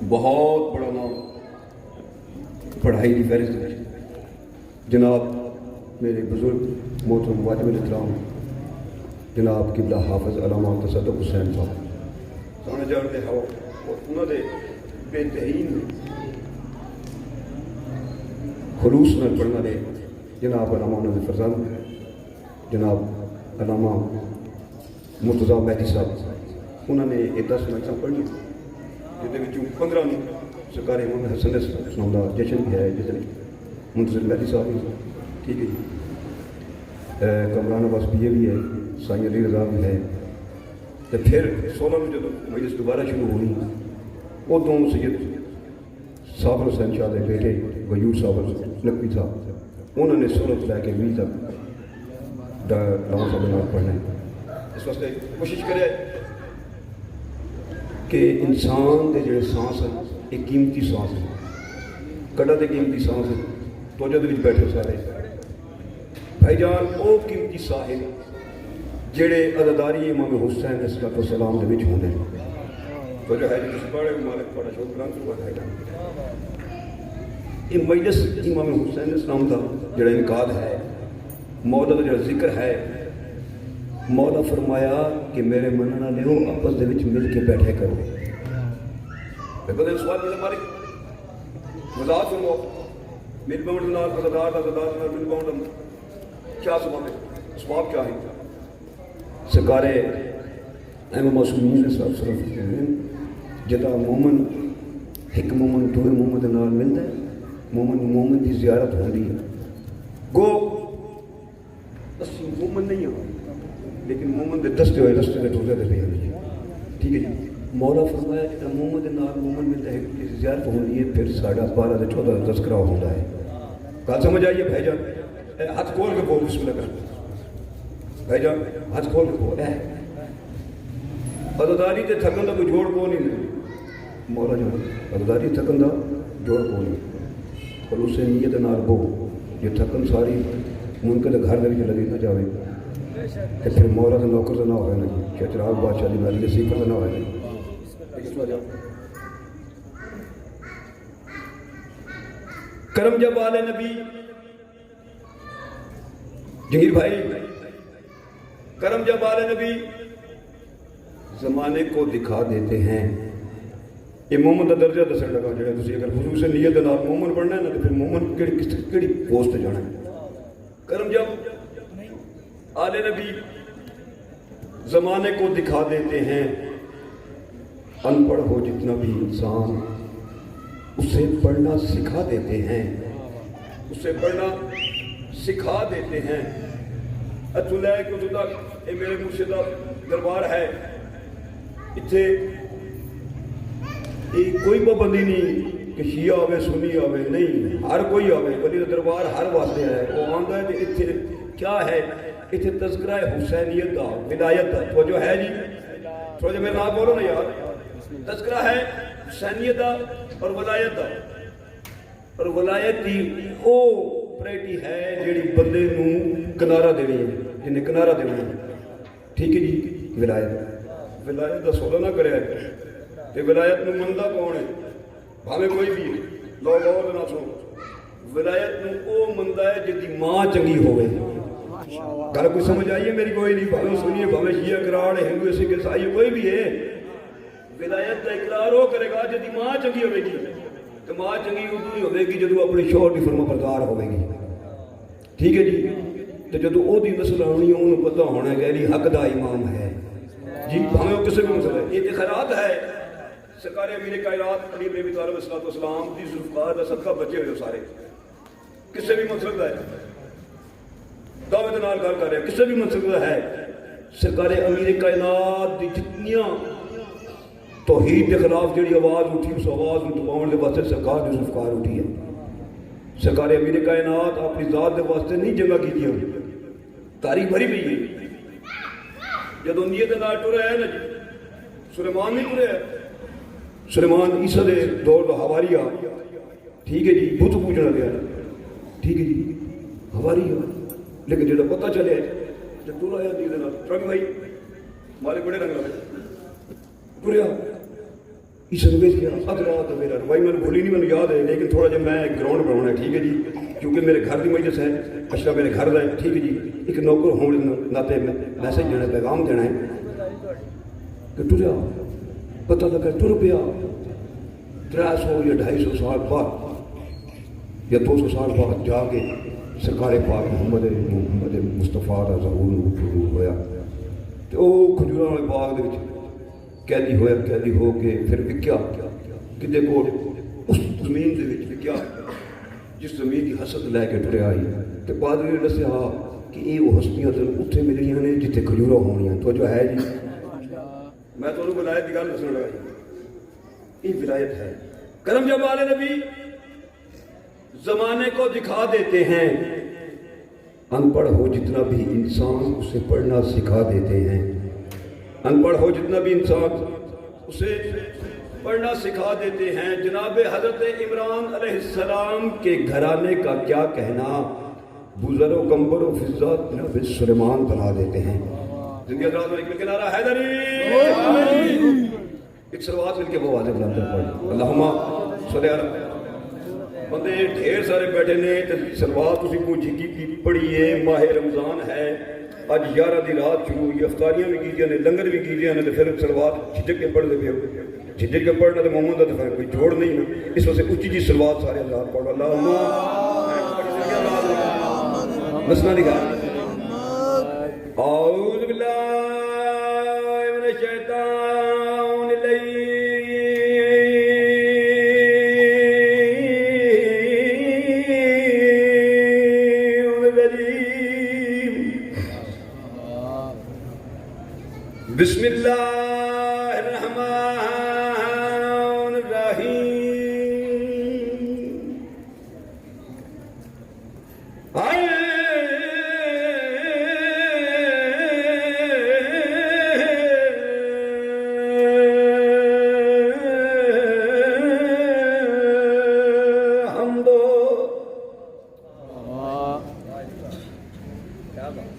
بہت بڑا نام پڑھائی کی فہرست جناب میرے بزرگ محترم واجب الاحترام جناب قبلہ حافظ علامہ تصدق حسین صاحب سامنے جانتے ہو اور انہوں نے بہترین خلوص میں پڑھنا دے جناب علامہ انہوں نے فرزند جناب علامہ مرتضیٰ مہدی صاحب انہوں نے ایک 10 منٹ پڑھنی جہاں 15 نے سرکار محمد حسن اسلام کا جشن بھی ہے جس منتظر مہدی صاحب بھی ٹھیک ہے جی کمران عباس پی اے بھی ہے سائیں علی رضا بھی ہے تو پھر 16 میں جب مجلس دوبارہ شروع ہونی وہ دونوں سید صابر حسین شاہ کے بیٹے غیور صابر نقوی صاحب انہوں نے 16 سے لے کے 20 تک علامہ صاحب نے پڑھنا ہے اس واسطے کوشش کرے کہ انسان کے جڑے سانس ہیں ایک قیمتی سانس ہے کڑا تے قیمتی سانس ہے توجہ دے وچ بیٹھے سارے بھائی جان وہ قیمتی صاحب جڑے عزاداری امام حسین علیہ السلام دے وچ ہوندے توجہ ہے جس بڑے مالک بڑا شکران سبحان ہے یہ مجلس امام حسین علیہ السلام دا جڑا انعقاد ہے مولا دا جڑا ذکر ہے مولا فرمایا کہ میرے منن والے ہو آپس دے وچ مل کے بیٹھے کرو بدل سوال ملے مالک وضاحت فرماؤ مل باؤنڈ نال عزادار نال مل باؤنڈ کیا سواب کیا ہے سرکار احمد معصومین نے صاحب صرف جدا مومن ایک مومن دوے مومن دے نال ملتا ہے مومن دی زیارت ہوندی ہے گو اسی مومن نہیں ہوں لیکن مومن دے دستے ہوئے رستے دے ٹوزے دے پہ ہوئی ہے ٹھیک ہے جی مولا فرمایا جدا مومن دے نال مومن ملتا ہے کہ زیارت ہوندی ہے پھر 12.5 سے 14 تذکرہ ہوتا ہے بات سمجھ آئیے بھائی جان ہاتھ کھول کے بول بسم اللہ کر بھائی جان ہاتھ کھول کے بول عزاداری تے تھکن دا کوئی جوڑ کو نہیں مولا جان عزاداری تھکن دا جوڑ کو نہیں اور اسے نیت نال بو یہ تھکن ساری منکر دے گھر دے وچ لگی نہ جاوے کہ پھر مولا دا نوکر دا نہ ہوئے نا جی چراغ بادشاہ دی محل دے سیکر دا نہ ہوئے نا کرم جب آل نبی جہیر بھائی کرم جب آل نبی زمانے کو دکھا دیتے ہیں یہ مومن کا درجہ دسن لگا جڑا تسی اگر خصوص نیت دے نال مومن پڑھنا ہے نا تو پھر مومن کیڑی پوسٹ جانا ہے کرم جب آل نبی زمانے کو دکھا دیتے ہیں ان پڑھ ہو جتنا بھی انسان اسے پڑھنا سکھا دیتے ہیں اسے پڑھنا سکھا دیتے ہیں اتولے کو تو تک یہ میرے مرشد دربار ہے اتھے کوئی پابندی نہیں کہ شیعہ آوے سنی آوے نہیں ہر کوئی آوے ولی دربار ہر واسطے ہے وہ آندا ہے کہ اتھے کیا ہے اتھے تذکرہ حسینیت دا ولایت دا وہ جو ہے جی تھوڑا جا میرے نام بولو نا یار تذکرہ ہے حسینیت دا اور ولایت دا اور ولایت دی او پریٹی ہے جیڑی بندے نو کنارہ دینی ہے جنہیں کنارہ دینا ہے ٹھیک ہے جی ولایت دا سودا نہ کرے کہ ولایت نو مندہ کون ہے بھاوے کوئی بھی لوگ اور نہ سن ولایت نو او مندہ ہے جدی ماں چنگی ہوئے گھر کوئی سمجھ آئیے میری کوئی نہیں بھاوے سنیے بھاوے شیعہ قرار ہے ہندو سکھ عیسائی کوئی بھی ہے ولایت کا اقرار ہو کرے گا جدی ماں چنگی ہوئے گی تو ماں چنگی ادو ہی ہوئے گی جدو اپنے شوہر کی فرما بردار ہوئے گی ٹھیک ہے جی تو جدو او دی نسل آنی ہے انہوں پتہ ہونا ہے کہ حق دا امام ہے جی بھاوے وہ کسی بھی مسئلہ ہے یہ خیرات ہے سرکار امیر کائنات علی بن ابی طالب علیہ السلام دی ذوالفقار دا صدقہ بچے ہوئے سارے کسی بھی منصب دا ہے دعوت نال گل کر رہے ہیں کسی بھی منصب دا ہے سرکار امیر کائنات دی جتنیاں توحید کے خلاف جڑی آواز اٹھی اس آواز کو دباؤن دے واسطے سرکار دی ذوالفقار اٹھی ہے سرکار امیر کائنات اپنی ذات دے واسطے نہیں جگہ کی دیا تاریخ بھری بھی ہے جدو نیت نال ٹرے ہے نا جی سلیمان نہیں ٹرے ہے سلیمان عیسیٰ دے دور دا حواریہ ٹھیک ہے جی بت پوجنا گیا ٹھیک ہے جی حواریہ لیکن جدو پتہ چلے جب ٹرا ہے نیت نال ٹرک بھائی مالک بڑے رنگ لگے ٹریا اس نے کیا ادرات میرا بھائی میں نے بھولی نہیں، میں یاد ہے، لیکن تھوڑا جا میں گراؤنڈ بنانا ہے، ٹھیک ہے جی، کیونکہ میرے گھر کی مجلس ہے، اشرا میرے گھر کا ہے، ٹھیک ہے جی، ایک نوکر ہونے ناتے میسج دینا، پیغام دینا ہے کہ ٹریا، پتہ لگا ٹر پیا 300 یا 250 سال بعد یا 200 سال بعد جا کے سرکار پاک محمد مصطفیٰ کا ظہور شروع ہوا، تو وہ کھجوراں والے باغ دے وچ قیدی ہویا، قیدی ہو کے پھر وکیا کدے کول اس زمین دے وچ وکیا جس زمین کی حسد لے کے ٹریا آئی، تے پادری نے دسیا کہ یہ وہ ہستیاں تینوں اتنے ملنیاں نے جتھے کھجوراں ہونیاں، تو جو ہے جی میں تمہیں ولایت کی گل دسن لگا جی، یہ ولایت ہے۔ کرم جب والے نبی زمانے کو دکھا دیتے ہیں، ان پڑھ ہو جتنا بھی انسان اسے پڑھنا سکھا دیتے ہیں، ان پڑھ ہو جتنا بھی انسان اسے پڑھنا سکھا دیتے ہیں۔ جناب حضرت عمران علیہ السلام کے گھرانے کا کیا کہنا، بزر و کمبر و فضہ جناب سلیمان بنا دیتے ہیں۔ زندگی حضرات میں مل کے نعرہ حیدری، ایک سلوات مل کے وہ والے بلند پڑھ، اللہم صلی علی بندے ڈھیر سارے بیٹھے نے، سلوات اسی کو جھکی کی پڑھیے، ماہ رمضان ہے، اج 11 دی رات شروع ہوئی، افطاریاں بھی کیجیے نے، لنگر بھی کیجیے نے، پھر سلوات جھجک کے پڑھ دے پہ جھجک کے پڑھنا تو محمد کا دفعہ کوئی جوڑ نہیں ہے، اس وجہ سے اچھی جی سلوات سارے ہزار پڑھو، اللہم مسئلہ دکھا اعوذ باللہ من الشیطان الرجیم بسم اللہ الرحمن الرحیم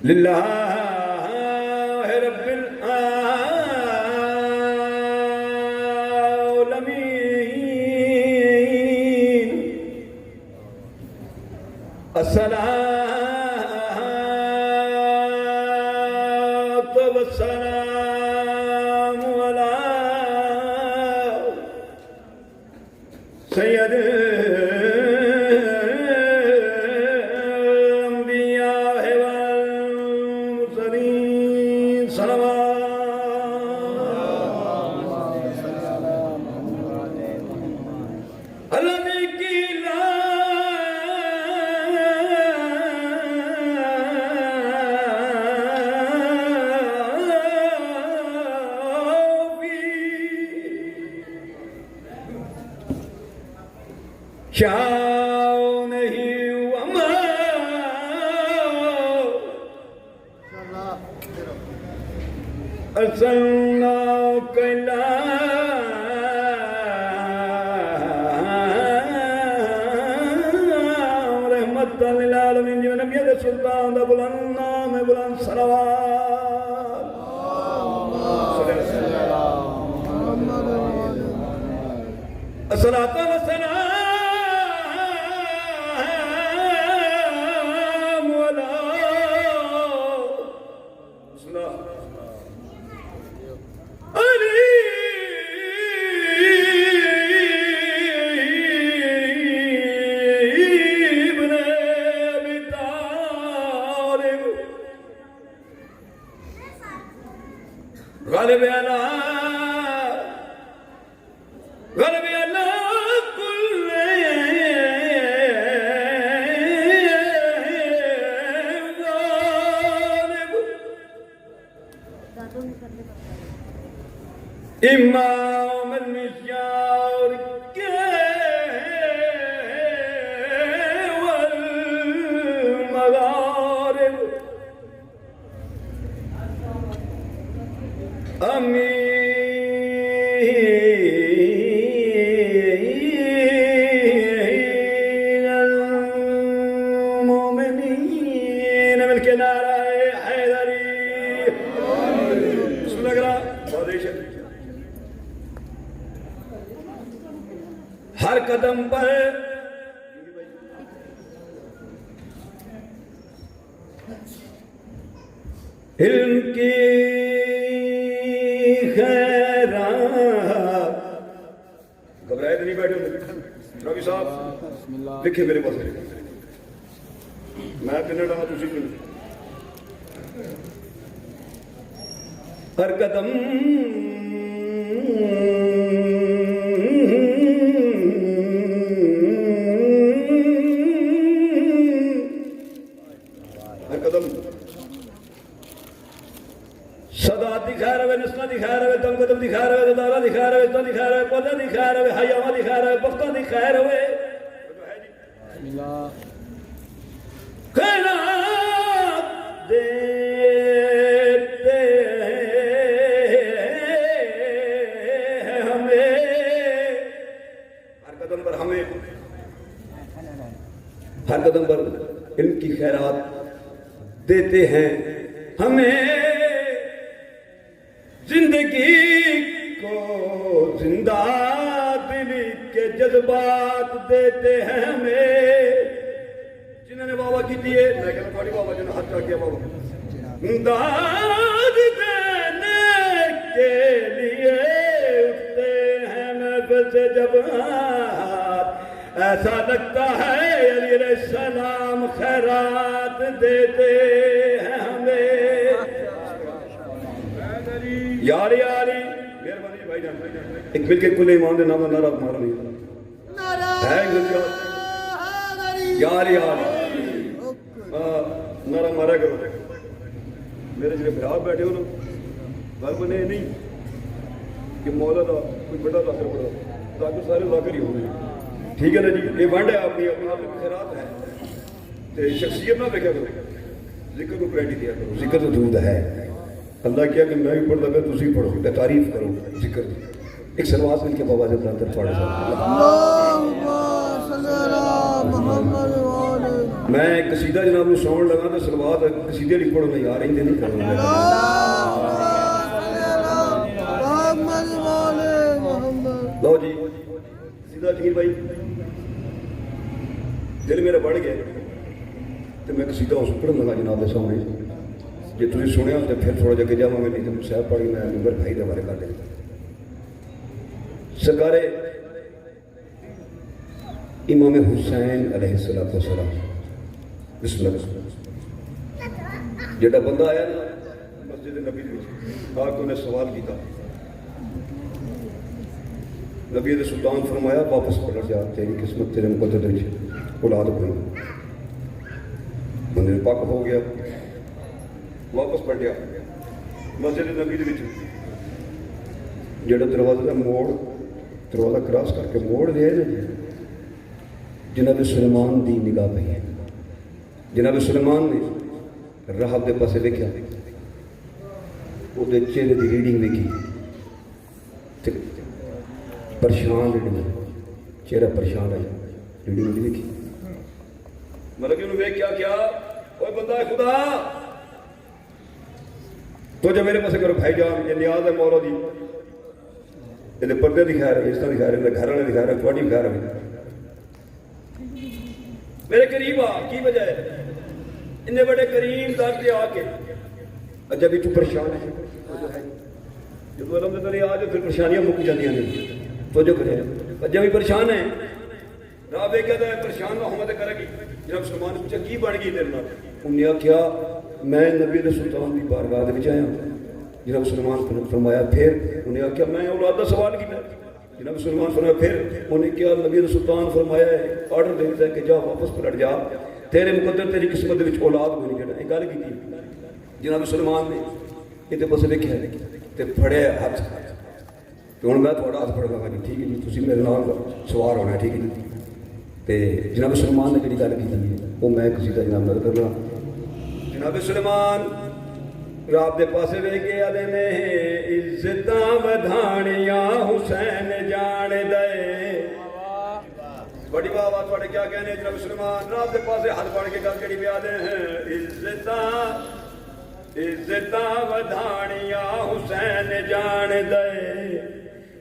للہ رب العالمین، الصلاۃ والسلام علی سید شاء نہیں وما ارسلناک الا رحمت للعالمین، جو نبی دے سلطان دا بلند نام ہے، بلند صلوات الصلاۃ والسلام غالب اللہ کل غالب امام المشیار کے والمغارب امین ہر قدم پر علم کی خیرات. گھبرائے تو نہیں بیٹھے رابی صاحب لکھے میرے پاس میں کنڈا تھی ہر قدم ہر قدم صدا دکھا رہے نسلہ دکھا رہے دم قدم دکھا رہے دارہ دکھا رہے اتنا دکھا رہے پودہ دکھا رہے حیامہ دکھا رہے بختہ دکھا رہے خیرات دیتے ہیں ہمیں ہر قدم پر ہمیں ہر قدم پر ان کی خیرات دیتے ہیں ہمیں زندگی کو زندہ دلی کے جذبات دیتے ہیں ہمیں جنہوں نے بابا کی دیئے میں کہتا پاڑی بابا جنہوں نے حد کیا بابا داد دینے کے لیے اٹھتے ہیں محفل سے جب ہاتھ ایسا لگتا ہے علی علیہ السلام خیرات دیتے ہیں ہمیں یاری یاری مہربانی بھائی جان ایک مل کے کل ایمان دے نام نعرہ مارا نہیں ہے یاری یاری نعرہ مارا کرو میرے جنہیں براب بیٹھے ہو نا گھر بنے نہیں کہ مولا دا کوئی بڑا ذاکر پڑا ذاکر سارے ذاکر ہی ہو گئے ٹھیک ہے نا جی یہ ونڈ ہے اپنی اپنی خیرات ہے شخصیت نہ دیکھا کرو ذکر کو پریٹی دیا کرو ذکر تو دودھ ہے اللہ کیا کہ میں بھی پڑھ لگا تو اسی پڑھو تعریف کرو ذکر ایک سلوات مل کے بابا جب دانتر پڑھ میں قصیدہ جناب نے سون لگا تو سلوات قصیدے لکھ پڑھو میں یار ہندے نہیں کروں لو جی قصیدہ ٹھیک بھائی دل میرا بڑھ گیا تو میں قصیدہ اس پڑھن لگا جناب دے سامنے جی تھی سنیا تو پھر تھوڑا جگہ جا میں نہیں تو صاحب پڑھی میں نمبر بھائی دے بارے کر دیں سرکار امام حسین علیہ السلام بسم اللہ جڑا بندہ آیا نا مسجد نبی آ کے انہیں سوال کیتا نبی دے سلطان فرمایا واپس پلٹ جا تیری قسمت تیرے مقدر وچ اولاد کوئی بندے پاک ہو گیا واپس پڑھ گیا مسجد نبی دے وچ جڑا دروازہ دا موڑ دروازہ کراس کر کے موڑ لیا نا جناب سلیمان دی نگاہ پہ ہے جناب سلیمان نے راہب دے پاسے دیکھا وہ دے چہرے دی ریڈنگ دیکھی پریشان ریڈنگ چہرہ پریشان آئی ریڈنگ دیکھی مطلب کہ انہوں نے کیا کیا اوہ بندہ خدا تو جب میرے پاسے کرو بھائی جان یہ نیاز ہے مولا دی یہ پردے دکھا رہے اس طرح دکھا رہے گھر والے دکھا رہے تھوڑی دکھا رہے میرے قریب آ کی وجہ ہے انہیں بڑے کریم دار کے آ کے جب بھی تو پریشان ہے جب الحمد للہ آ جو پھر پریشانیاں مک جاتی ہیں تو جو کرے جب بھی پریشان ہے رابع کہتا ہے پریشان محمد کرے گی جناب سلمان پوچھا کی بن گئی تیرے نال انہیں کیا میں نبی سلطان کی بارگاہ دے وچ آیا جناب سلمان فرمایا پھر انہیں کیا میں اولاد کا سوال کیا جناب سلمان فرمایا پھر انہیں کیا نبی سلطان فرمایا ہے آرڈر دے دیتا ہے کہ جا واپس پلٹ جا تیرے مقدر تیری قسمت دے وچ اولاد کوئی نہیں جڑا یہ گل کی جناب سلمان نے یہ بس لکھا ہے تے پھڑے ہاتھ تو ہوں میں تھوڑا ہاتھ پڑ لگا جی ٹھیک ہے جی تھی میرے نال سوار ہونا ٹھیک ہے جی تے جناب سلمان نے جی گل کی وہ میں قصیدہ جناب نظر کرنا جناب سلمان رب دے پاسے وے گیا دے نے عزتاں ودھانیاں حسین جان دے بڑی بابا تھوڑے کیا کہنے جناب سلمان رب دے پاسے ہاتھ پڑھ کے گل کری پیا دے عزتاں ودھانیاں حسین جان دے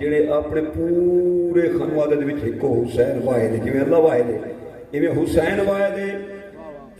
ਜਿਹੜੇ ਆਪਣੇ ਪੂਰੇ ਖਾਨਵਾਦੇ ਦੇ ਵਿੱਚ ਇੱਕੋ ਹੁਸੈਨ ਵਾਹਿਦ ਜਿਵੇਂ ਅੱਲਾਹ ਵਾਹਿਦ ਹੈ ਇਵੇਂ ਹੁਸੈਨ ਵਾਹਿਦ ਹੈ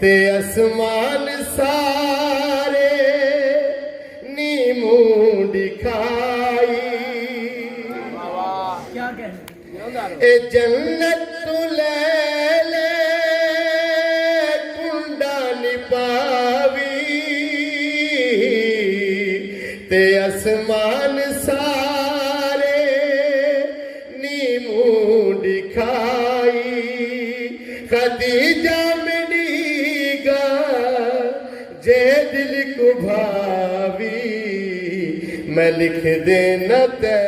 تے اسمان سارے نیموں دکھائی اے جنت تو لے لے کنڈا نپاوی تے اسمان سارے نیموں دکھائی خدیجہ ملی گا جے دل کو بھاوی میں لکھ دینا تے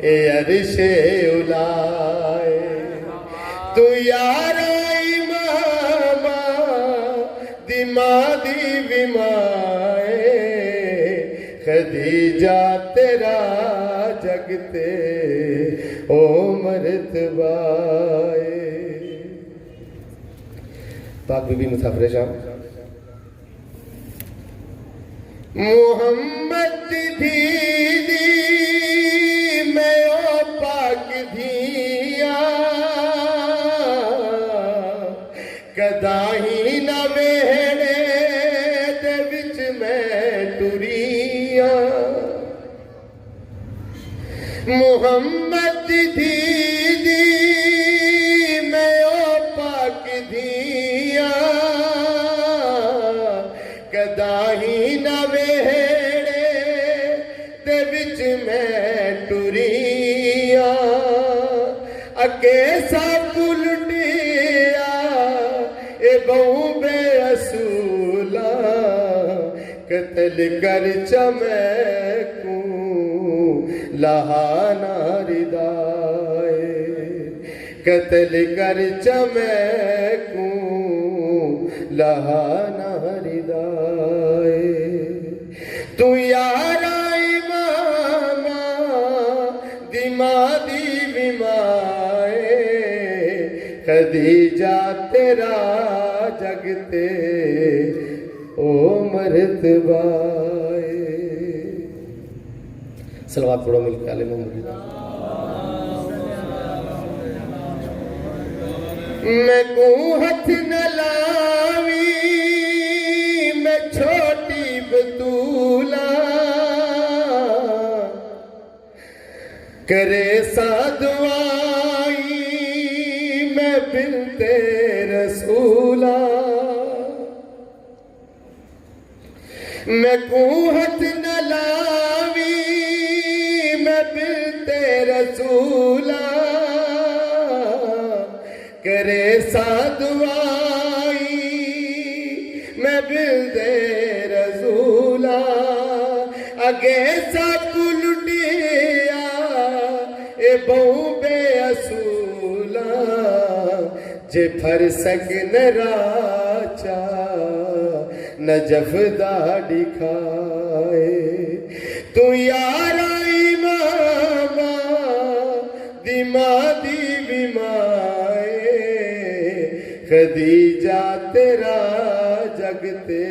اے عرش اولائے تو یارا امامہ دمادی ومائے خدیجہ تیرا جگتے او مرتبائے پاک بی بی مسافر شام محمد دی میں او پاک دھیا کداہی نہ ویڑے دے وچ میں ٹریا محمد دی میں او پاک دھیا کداہی نہ ویڑے دے وچ میں ٹریا اکے سا پلٹیا اے بہو بے اصولا قتل کر چمے کو لہانا ردائے قتل کر چمے کو لہانا ردائے تو یارا امامہ دمادی ومائے خدیجہ تیرا جگتے او مرتبائے صلوات پڑھو مل کے آل محمد میں کو ہتھ نہ لاوی میں چھوٹی بطولہ کرے سا دعائی میں بنت رسولہ میں کو ہتھ نہ لاوی میں بنت رسولہ کرے سا دعائی میں بنت رسولہ اگے سا پلٹیا اے بہو بے اصولہ جے پھر سکن راچا نجف دا دکھائے تو یارا امامہ دمادی ومائے خدیجہ تیرا جگتے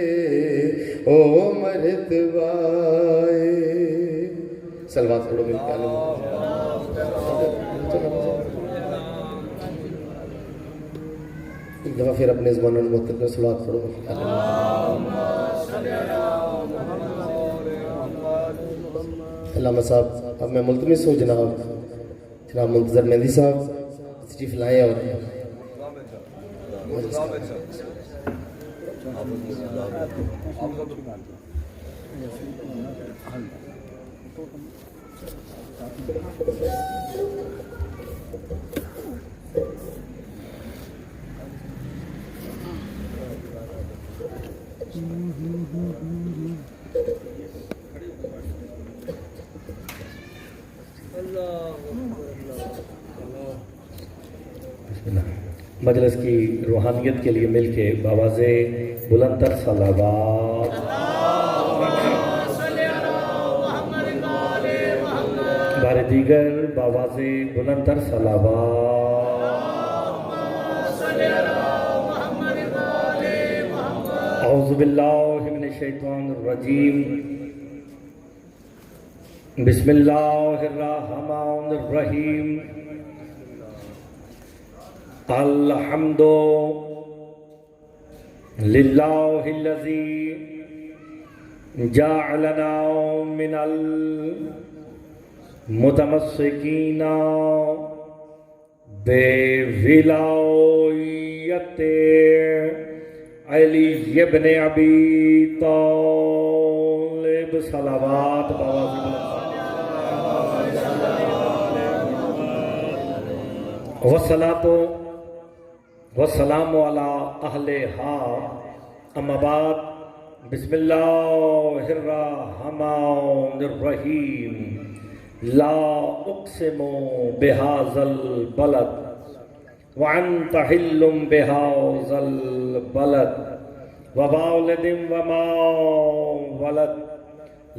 او مرتبائے صلوات پڑھو مل کے ایک دفعہ پھر اپنے زبان المحتر میں صلوات پڑھو مل کے علامہ صاحب اب میں ملتمس ہوں جناب منتظر مہندی صاحب تشریف لائیں اور مجلس کی روحانیت کے لیے مل کے بآواز بلندتر صلوات بار دیگر بآواز بلندتر صلوات اعوذ باللہ من الشیطان الرجیم بسم اللہ الرحمن الرحیم الحمد للہ الذی جعلنا من المتمسکین بولایت علی ابن ابی طالب صلوات والصلاۃ والسلام علی اہلہا اما بعد بسم اللہ الرحمن الرحیم لا اقسم بهذا البلد وانت حل بهذا البلد ووالد وما ولد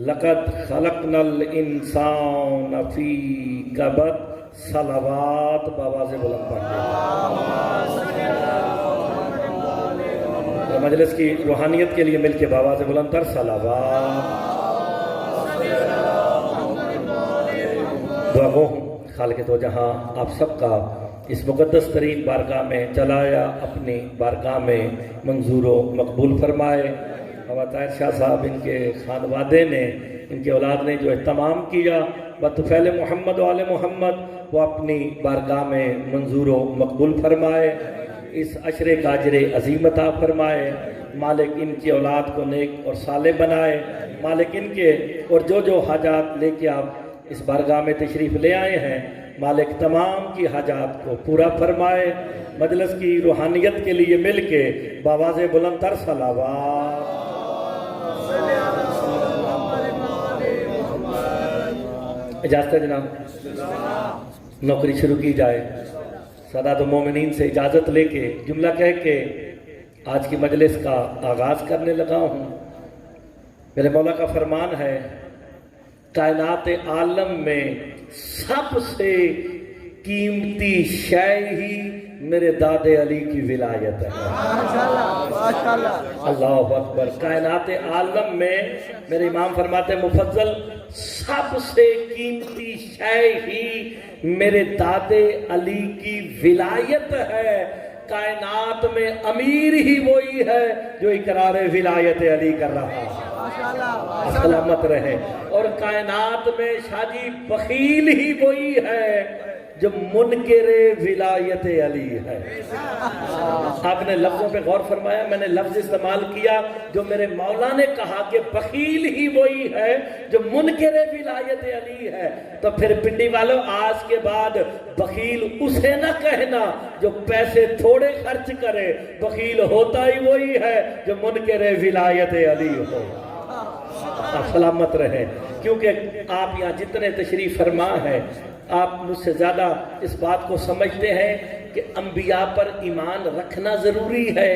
لقد خلقنا الانسان فی کبد صلوات بآواز بلند پڑھیں۔ مجلس کی روحانیت کے لیے مل کے بآواز بلند تر صلوات۔ دعا گو ہوں خالق دو جہاں آپ سب کا اس مقدس ترین بارگاہ میں چلایا اپنی بارگاہ میں منظور و مقبول فرمائے۔ بابا طاہر شاہ صاحب ان کے خانوادے نے ان کے اولاد نے جو اہتمام کیا بطفیل محمد و آل محمد وہ اپنی بارگاہ میں منظور و مقبول فرمائے۔ اس عشر کاجر عظیم عطا فرمائے۔ مالک ان کی اولاد کو نیک اور صالح بنائے۔ مالک ان کے اور جو حاجات لے کے آپ اس بارگاہ میں تشریف لے آئے ہیں مالک تمام کی حاجات کو پورا فرمائے۔ مجلس کی روحانیت کے لیے مل کے بآواز بلند تر صلوات۔ اجازت ہے جناب، نوکری شروع کی جائے۔ سادات المومنین سے اجازت لے کے جملہ کہہ کے آج کی مجلس کا آغاز کرنے لگا ہوں۔ میرے مولا کا فرمان ہے کائنات عالم میں سب سے قیمتی شے ہی میرے داد علی کی ولایت ہے۔ اللہ اکبر۔ کائنات عالم میں میرے امام فرماتے ہیں مفضل سب سے قیمتی شے ہی میرے داد علی کی ولایت ہے۔ کائنات میں امیر ہی وہی ہے جو اقرار ولایت علی کر رہا ہے۔ سلامت رہے۔ اور کائنات میں شاہ جی بخیل ہی وہی ہے جو منکر ولایت علی ہے۔ آپ نے لفظوں پہ غور فرمایا، میں نے لفظ استعمال کیا جو میرے مولا نے کہا کہ بخیل ہی وہی ہے جو منکر ولایت علی ہے۔ تو پھر پنڈی والوں آج کے بعد بخیل اسے نہ کہنا جو پیسے تھوڑے خرچ کرے، بخیل ہوتا ہی وہی ہے جو منکر ولایت علی ہو۔ آپ سلامت رہیں، کیونکہ آپ یہاں جتنے تشریف فرما ہیں آپ مجھ سے زیادہ اس بات کو سمجھتے ہیں کہ انبیاء پر ایمان رکھنا ضروری ہے،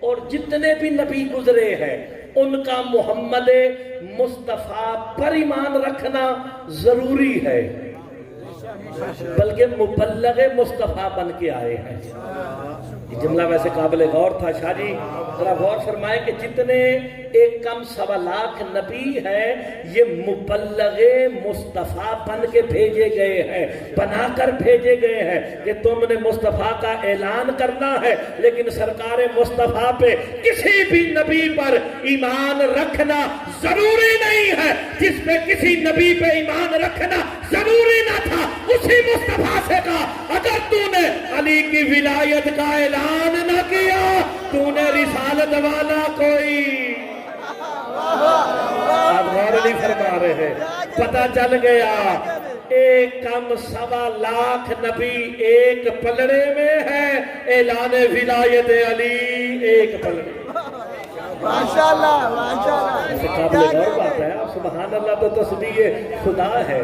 اور جتنے بھی نبی گزرے ہیں ان کا محمد مصطفیٰ پر ایمان رکھنا ضروری ہے، بلکہ مبلغ مصطفیٰ بن کے آئے ہیں۔ یہ جملہ ویسے قابل غور تھا شاہ جی، ذرا غور فرمائیں کہ جتنے 1.25 نبی ہیں یہ مبلغ مصطفیٰ بن کے بھیجے گئے ہیں، بنا کر بھیجے گئے ہیں کہ تم نے مصطفیٰ کا اعلان کرنا ہے، لیکن سرکار مصطفیٰ پہ کسی بھی نبی پر ایمان رکھنا ضروری نہیں ہے۔ جس پہ کسی نبی پہ ایمان رکھنا ضروری نہ تھا اسی مصطفیٰ سے کہا اگر تو نے علی کی ولایت کا اعلان نہ کیا تو نے رسالت والا کوئی۔ آپ غور نہیں فرما رہے ہیں، پتہ چل گیا 1.25 نبی ایک پلڑے میں ہے، اعلان ولایت علی ایک پلڑے۔ ماشاءاللہ ماشاءاللہ۔ اس قابل غور بات ہے۔ آپ سبحان اللہ تو تسبیح خدا ہے،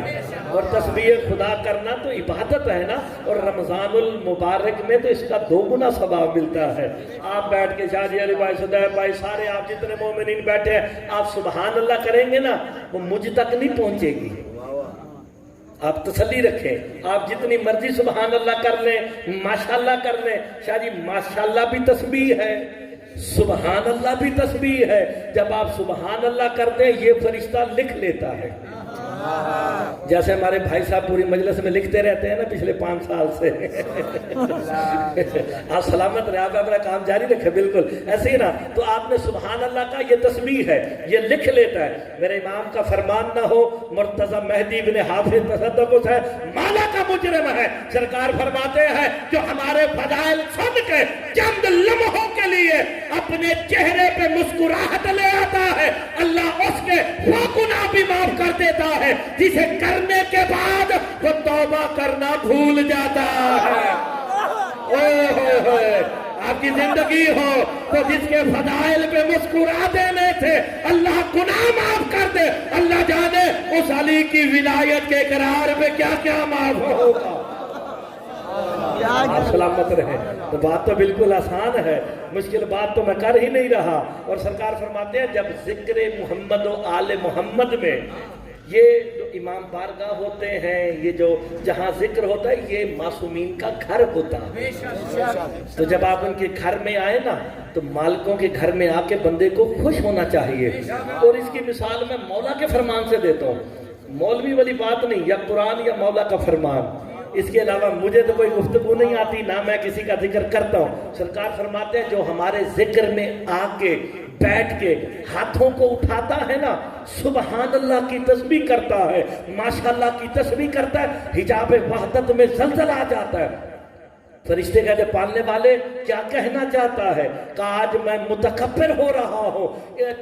اور تسبیح خدا کرنا تو عبادت ہے نا، اور رمضان المبارک میں تو اس کا 2 گنا ثواب ملتا ہے۔ آپ بیٹھ کے شاہ جی علی بھائی صدیق بھائی سارے آپ جتنے مومنین بیٹھے ہیں آپ سبحان اللہ کریں گے نا وہ مجھ تک نہیں پہنچے گی۔ آپ تسلی رکھیں، آپ جتنی مرضی سبحان اللہ کر لیں، ماشاءاللہ کر لیں، شاہ جی ماشاءاللہ بھی تسبیح ہے، سبحان اللہ بھی تسبیح ہے۔ جب آپ سبحان اللہ کرتے ہیں یہ فرشتہ لکھ لیتا ہے، جیسے ہمارے بھائی صاحب پوری مجلس میں لکھتے رہتے ہیں نا پچھلے 5 سال سے آپ سلامت رہے، آپ اپنا کام جاری رکھے، بالکل ایسے ہی نا۔ تو آپ نے سبحان اللہ کا یہ تسبیح ہے، یہ لکھ لیتا ہے۔ میرے امام کا فرمان نہ ہو، مرتضی مہدی بن حافظ تصدق ہے، مالا کا مجرم ہے۔ سرکار فرماتے ہیں جو ہمارے فضائل سن کے چند لمحوں کے لیے اپنے چہرے پہ مسکراہٹ لے آتا ہے، اللہ اس کے وہ گناہ بھی معاف کر دیتا ہے جسے کرنے کے بعد وہ توبہ کرنا بھول جاتا ہے۔ آپ کی زندگی ہو تو جس کے فضائل پہ مسکرا دینے سے اللہ گناہ معاف کر دے، اللہ جانے اس علی کی ولایت کے اقرار پہ کیا کیا معاف ہوگا۔ آپ سلامت رہے۔ تو بات تو بالکل آسان ہے، مشکل بات تو میں کر ہی نہیں رہا۔ اور سرکار فرماتے ہیں جب ذکر محمد و آل محمد میں یہ جو امام بارگاہ ہوتے ہیں، یہ جو جہاں ذکر ہوتا ہے، یہ معصومین کا گھر ہوتا ہے۔ تو جب آپ ان کے گھر میں آئے نا تو مالکوں کے گھر میں آ کے بندے کو خوش ہونا چاہیے۔ اور اس کی مثال میں مولا کے فرمان سے دیتا ہوں، مولوی والی بات نہیں، یا قرآن یا مولا کا فرمان۔ اس کے علاوہ مجھے تو کوئی گفتگو نہیں آتی، نہ میں کسی کا ذکر کرتا ہوں۔ سرکار فرماتے ہیں جو ہمارے ذکر میں آ کے بیٹھ کے ہاتھوں کو اٹھاتا ہے نا، سبحان اللہ کی تسبیح کرتا ہے، ماشاءاللہ کی تسبیح کرتا ہے، حجاب وحدت میں زلزلہ آ جاتا ہے۔ فرشتے کہتے پالنے والے کیا کہنا چاہتا ہے؟ کہ آج میں متکبر ہو رہا ہوں،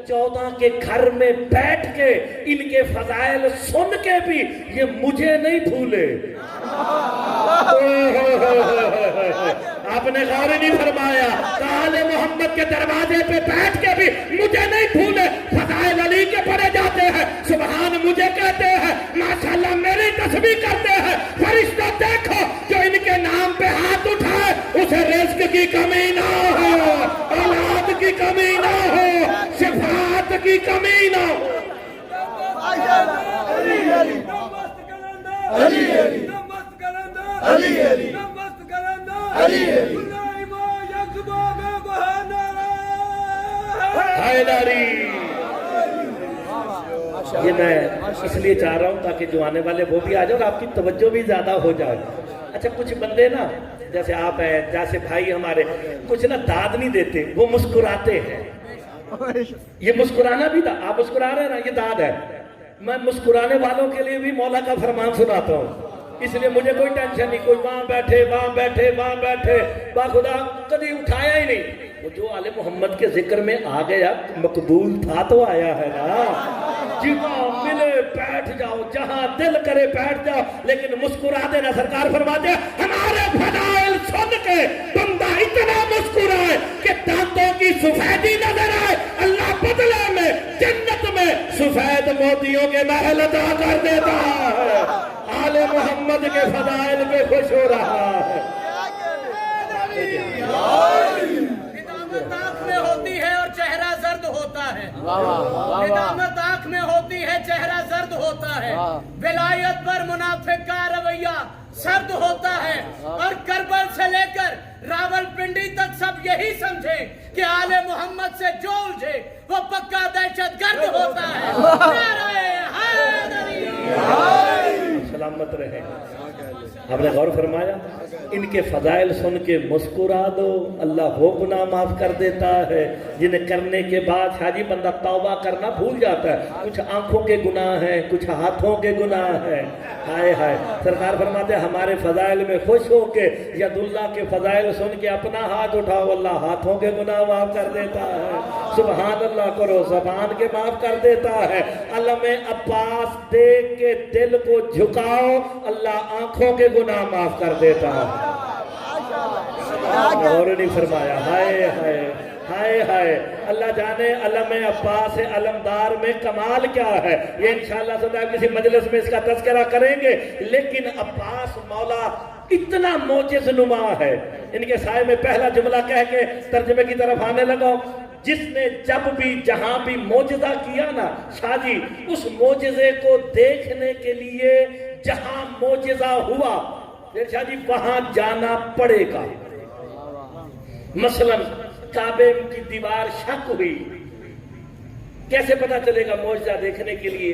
14 کے گھر میں بیٹھ کے ان کے فضائل سن کے بھی یہ مجھے نہیں بھولے۔ آپ نے غور نہیں فرمایا، آل محمد کے دروازے پہ بیٹھ کے بھی مجھے نہیں بھولے، فضائل علی کے پڑھے جاتے ہیں، سبحان مجھے کہتے ہیں، ماشاءاللہ میری تسبیح کرتے ہیں۔ فرشتہ دیکھو جو ان کے نام پہ ہاتھ اٹھائے اسے رزق کی کمی نہ ہو، اولاد کی کمی نہ ہو، شفاعت کی کمی نہ ہو۔ یہ میں اس لیے چاہ رہا ہوں تاکہ جو آنے والے وہ بھی آ جائے اور آپ کی توجہ بھی زیادہ ہو جائے۔ اچھا کچھ بندے نا جیسے آپ ہیں، جیسے بھائی ہمارے، کچھ نا داد نہیں دیتے، وہ مسکراتے ہیں۔ یہ مسکرانا بھی تھا، آپ مسکرا رہے ہیں نا، یہ داد ہے۔ میں مسکرانے والوں کے لیے بھی مولا کا فرمان سناتا ہوں، اس لیے مجھے کوئی ٹینشن نہیں، کوئی وہاں بیٹھے وہاں بیٹھے وہاں بیٹھے، با خدا کبھی اٹھایا ہی نہیں۔ وہ جو آل محمد کے ذکر میں آ گیا مقبول تھا تو آیا ہے نا، جہاں ملے بیٹھ جاؤ، جہاں دل کرے بیٹھ جاؤ، لیکن مسکرا دینا۔ سرکار فرماتے ہیں ہمارے فضائل سن کے بندہ اتنا مسکرائے کہ دانتوں کی سفیدی نظر آئے، اللہ بدلے میں جنت میں سفید موتیوں کے محل عطا کر دیتا ہے۔ آل محمد کے فضائل پہ خوش ہو رہا ہے۔ ندامت آنکھ میں ہوتی ہے اور چہرہ زرد ہوتا ہے، ندامت آنکھ میں ہوتی ہے، چہرہ زرد ہوتا ہے، ولایت پر منافق کا رویہ سرد ہوتا ہے، اور کربل سے لے کر راول پنڈی تک سب یہی سمجھیں کہ آل محمد سے جو الجھے وہ پکا دہشت گرد ہوتا ہے۔ نعرہ حیدری! سلامت رہے۔ آپ نے غور فرمایا ان کے فضائل سن کے مسکرا دو، اللہ وہ گناہ معاف کر دیتا ہے جنہیں کرنے کے بعد حاجی بندہ توبہ کرنا بھول جاتا ہے۔ کچھ آنکھوں کے گناہ ہیں، کچھ ہاتھوں کے گناہ ہیں، ہائے ہائے۔ سرکار فرماتے ہیں ہمارے فضائل میں خوش ہو کے ید اللہ کے فضائل سن کے اپنا ہاتھ اٹھاؤ، اللہ ہاتھوں کے گناہ معاف کر دیتا ہے۔ سبحان اللہ کرو، زبان کے معاف کر دیتا ہے۔ علم عباس دیکھ کے دل کو جھکاؤ، اللہ آنکھوں کے گناہ معاف کر دیتا ہے۔ اور نہیں فرمایا، ہائے ہائے ہائے ہائے۔ اللہ جانے علم عباس علمدار میں کمال کیا ہے، یہ انشاءاللہ صدا کسی مجلس میں اس کا تذکرہ کریں گے۔ لیکن عباس مولا اتنا معجز نما ہے، ان کے سائے میں پہلا جملہ کہہ کے ترجمے کی طرف آنے لگا۔ جس نے جب بھی جہاں بھی معجزہ کیا نا شاہ جی، اس معجزے کو دیکھنے کے لیے جہاں معجزہ ہوا شاہ جی وہاں جانا پڑے گا۔ مثلا کعبے کی دیوار شک ہوئی، کیسے پتا چلے گا معجزہ دیکھنے کے لیے؟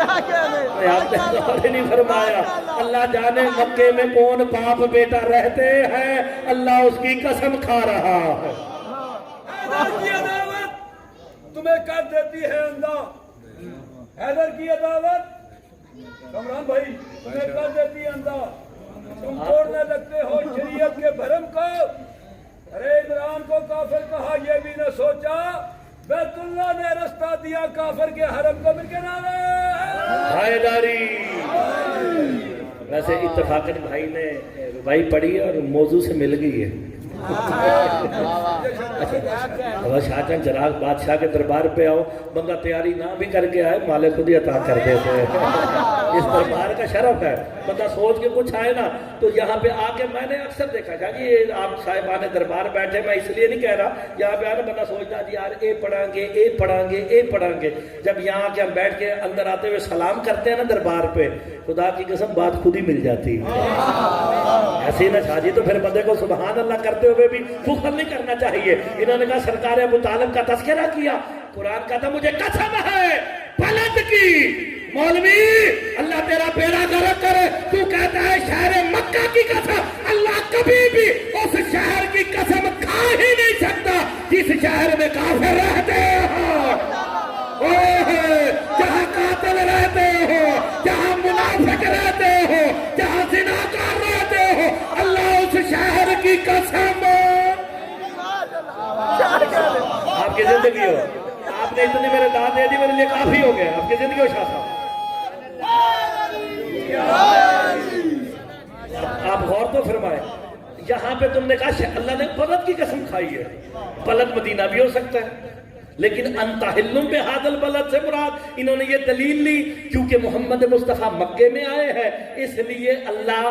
آپ نے غور ہی نہیں فرمایا. اللہ جانے مکے میں کون باپ بیٹا رہتے ہیں, اللہ اس کی قسم کھا رہا ہے. حیدر کی عداوت تمہیں کر دیتی ہے اندھا. حیدر کی عداوت کمران بھائی تمہیں کر دیتی ہے اندھا. تم توڑنے لگتے ہو شریعت کے بھرم کو. ارے عمران کو کافر کہا, یہ بھی نہ سوچا بیت اللہ نے رستہ دیا کافر کے حرم کو. مل کے نعرے حیدری. ویسے اتفاقاً بھائی نے ربائی پڑھی ہے اور موضوع سے مل گئی ہے. شاہ جان چراغ بادشاہ کے دربار پہ آؤ, بندہ تیاری نہ بھی کر کے آئے مالک خود ہی عطا کر دیتے ہیں. اس دربار کا شرف ہے. بندہ سوچ کے کچھ آئے نا تو یہاں پہ آ کے میں نے اکثر دیکھا کہ یہ آپ صاحبان دربار بیٹھے, میں اس لیے نہیں کہہ رہا, یہاں پہ آنا بندہ سوچتا جی یار اے پڑھیں گے اے پڑھیں گے اے پڑھیں گے. جب یہاں کے ہم بیٹھ کے اندر آتے ہوئے سلام کرتے ہیں نا دربار پہ, خدا کی قسم بات خود ہی مل جاتی ہے. ایسے ہی نہ شاہ جی, تو پھر بندے کو سبحان اللہ کرتے ہوئے بھی فخر نہیں کرنا چاہیے. انہوں نے کہا سرکار ابو طالب کا تذکرہ کیا, قرآن کہتا مجھے قسم ہے بلد کی. مولوی اللہ تیرا بیڑا غرق کرے, تو کہتا ہے شہر مکہ کی قسم. اللہ کبھی بھی اس شہر کی قسم کھا ہی نہیں سکتا جس شہر میں کافر رہتے ہو, جہاں قاتل رہتے ہو, جہاں منافق رہتے ہو, جہاں زناکار رہتے ہو. اللہ اس شہر کی قسم. آپ کی زندگی ہو, آپ نے اتنی میرے داد دے دی, میرے لیے کافی ہو گیا. آپ کی زندگی ہو شاہ صاحب. آپ غور تو فرمائے, یہاں پہ تم نے کہا اللہ نے بلد کی قسم کھائی ہے. بلد مدینہ بھی ہو سکتا ہے, لیکن انت حلم بہذا البلد سے مراد انہوں نے یہ دلیل لی کیونکہ محمد مصطفیٰ مکے میں آئے ہیں, اس لیے اللہ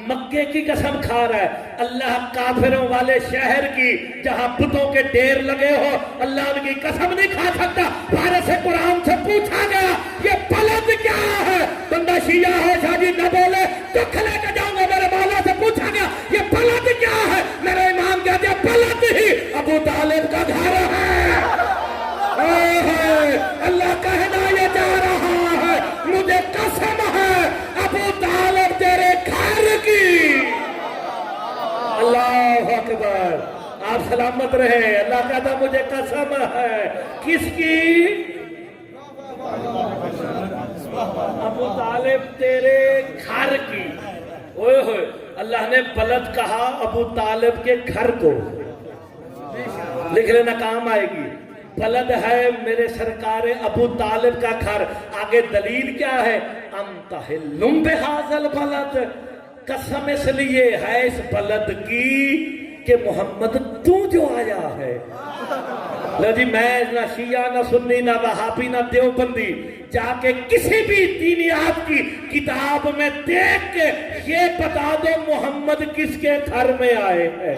مکے کی قسم کھا رہا ہے. اللہ کافروں والے شہر کی جہاں بتوں کے ڈیر لگے ہو, اللہ ان کی قسم نہیں کھا سکتا. فارس قرآن سے پوچھا گیا یہ بلد کیا ہے, بندہ شیعہ ہے شاہ جی نہ بولے دکھ لے کے جاؤں گا. میرے مولا سے پوچھا گیا یہ بلد کیا ہے, میرے امام کہتے ہیں بلد ہی ابو طالب کا گھر ہے. اللہ کہنا یہ جا رہا ہے مجھے قسم ہے ابو طالب تیرے گھر کی. اللہ اکبر, آپ سلامت رہے. اللہ کہتا مجھے قسم ہے کس کی, ابو طالب تیرے گھر کی. اوہ ہوئے, اللہ نے بلد کہا ابو طالب کے گھر کو. لکھ لینا کام آئے گی. بلد ہے میرے سرکار ابو طالب کا گھر. آگے دلیل کیا ہے, انت حلم بہذا البلد. قسم اس لیے ہے اس بلد کی کہ محمد تو جو آیا ہے. لو جی میں نہ شیعہ نہ سنی نہ وہابی نہ دیوبندی, جا کے کسی بھی دینیات کی کتاب میں دیکھ کے یہ بتا دو محمد کس کے گھر میں آئے ہیں.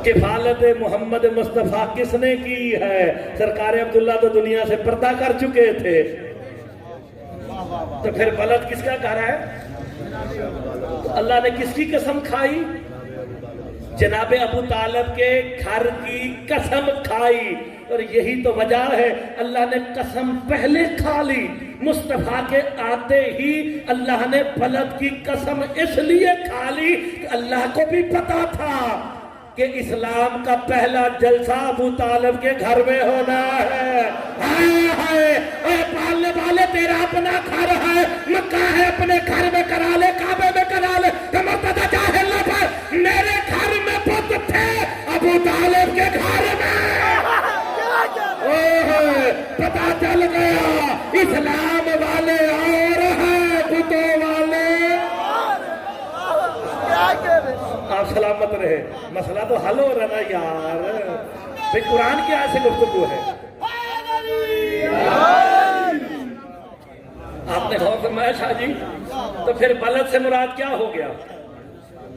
کفالت محمد مصطفیٰ کس نے کی ہے, سرکار عبداللہ تو دنیا سے پردہ کر چکے تھے. تو پھر بلد کس کا گھر ہے, اللہ نے کس کی قسم کھائی, جناب ابو طالب کے گھر کی قسم کھائی. اور یہی تو وجہ ہے اللہ نے قسم پہلے کھا لی. مصطفیٰ کے آتے ہی اللہ نے بلد کی قسم اس لیے کھا لی کہ اللہ کو بھی پتا تھا کہ اسلام کا پہلا جلسہ ابو طالب کے گھر میں ہونا ہے. اے پالنے والے تیرا اپنا گھر ہے, مکہ ہے, اپنے گھر میں کرا لے, کعبے میں کرا لے. مرتضی جاہل نہ پر میرے گھر میں بت تھے ابو طالب کے گھر میں. پتا چل گیا اسلام والے اور ہیں بتوں والے. آپ سلامت رہے. مسئلہ تو حل ہو رہا نا یار, بھئی قرآن کی آیت سے گفتگو ہے. آپ نے غور فرمایا شاہ جی, تو پھر بلد سے مراد کیا ہو گیا,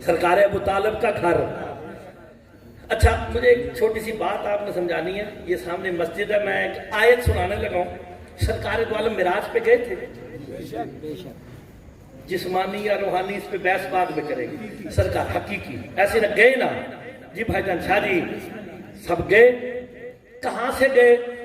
سرکار ابو طالب کا گھر. اچھا مجھے ایک چھوٹی سی بات آپ نے سمجھانی ہے. یہ سامنے مسجد ہے, میں ایک آیت سنانے لگا ہوں. سرکار دو عالم معراج پہ گئے تھے, جسمانی یا روحانی اس پہ بحث بعد میں کریں گے. سرکار حقیقی ایسے نہ گئے نا جی بھائی جان شاہ جی سب گئے. کہاں سے گئے,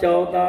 14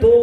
2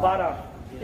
12।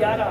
11।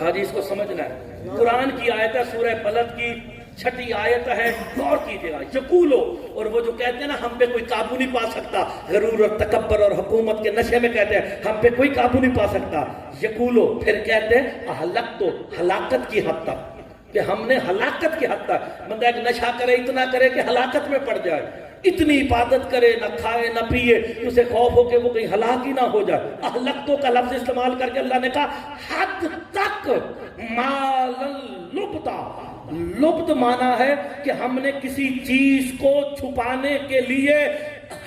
حدیث کو سمجھنا ہے. قرآن کی آیت ہے سورہ بلد کی 6 آیت ہے, غور کیجیے گا. یقولو, اور وہ جو کہتے ہیں نا ہم پہ کوئی قابو نہیں پا سکتا, غرور اور تکبر اور حکومت کے نشے میں کہتے ہیں ہم پہ کوئی قابو نہیں پا سکتا. یقولو, پھر کہتے ہیں اہلک تو, ہلاکت کی حد تک, کہ ہم نے ہلاکت کی حد تک. بندہ ایک نشہ کرے, اتنا کرے کہ ہلاکت میں پڑ جائے, اتنی عبادت کرے, نہ کھائے نہ پیے, اسے خوف ہو کہ وہ کہیں ہلاک ہی نہ ہو جائے. اہلکتوں کا لفظ استعمال کر کے اللہ نے کہا حد تک. مال لبتا, لبد مانا ہے کہ ہم نے کسی چیز کو چھپانے کے لیے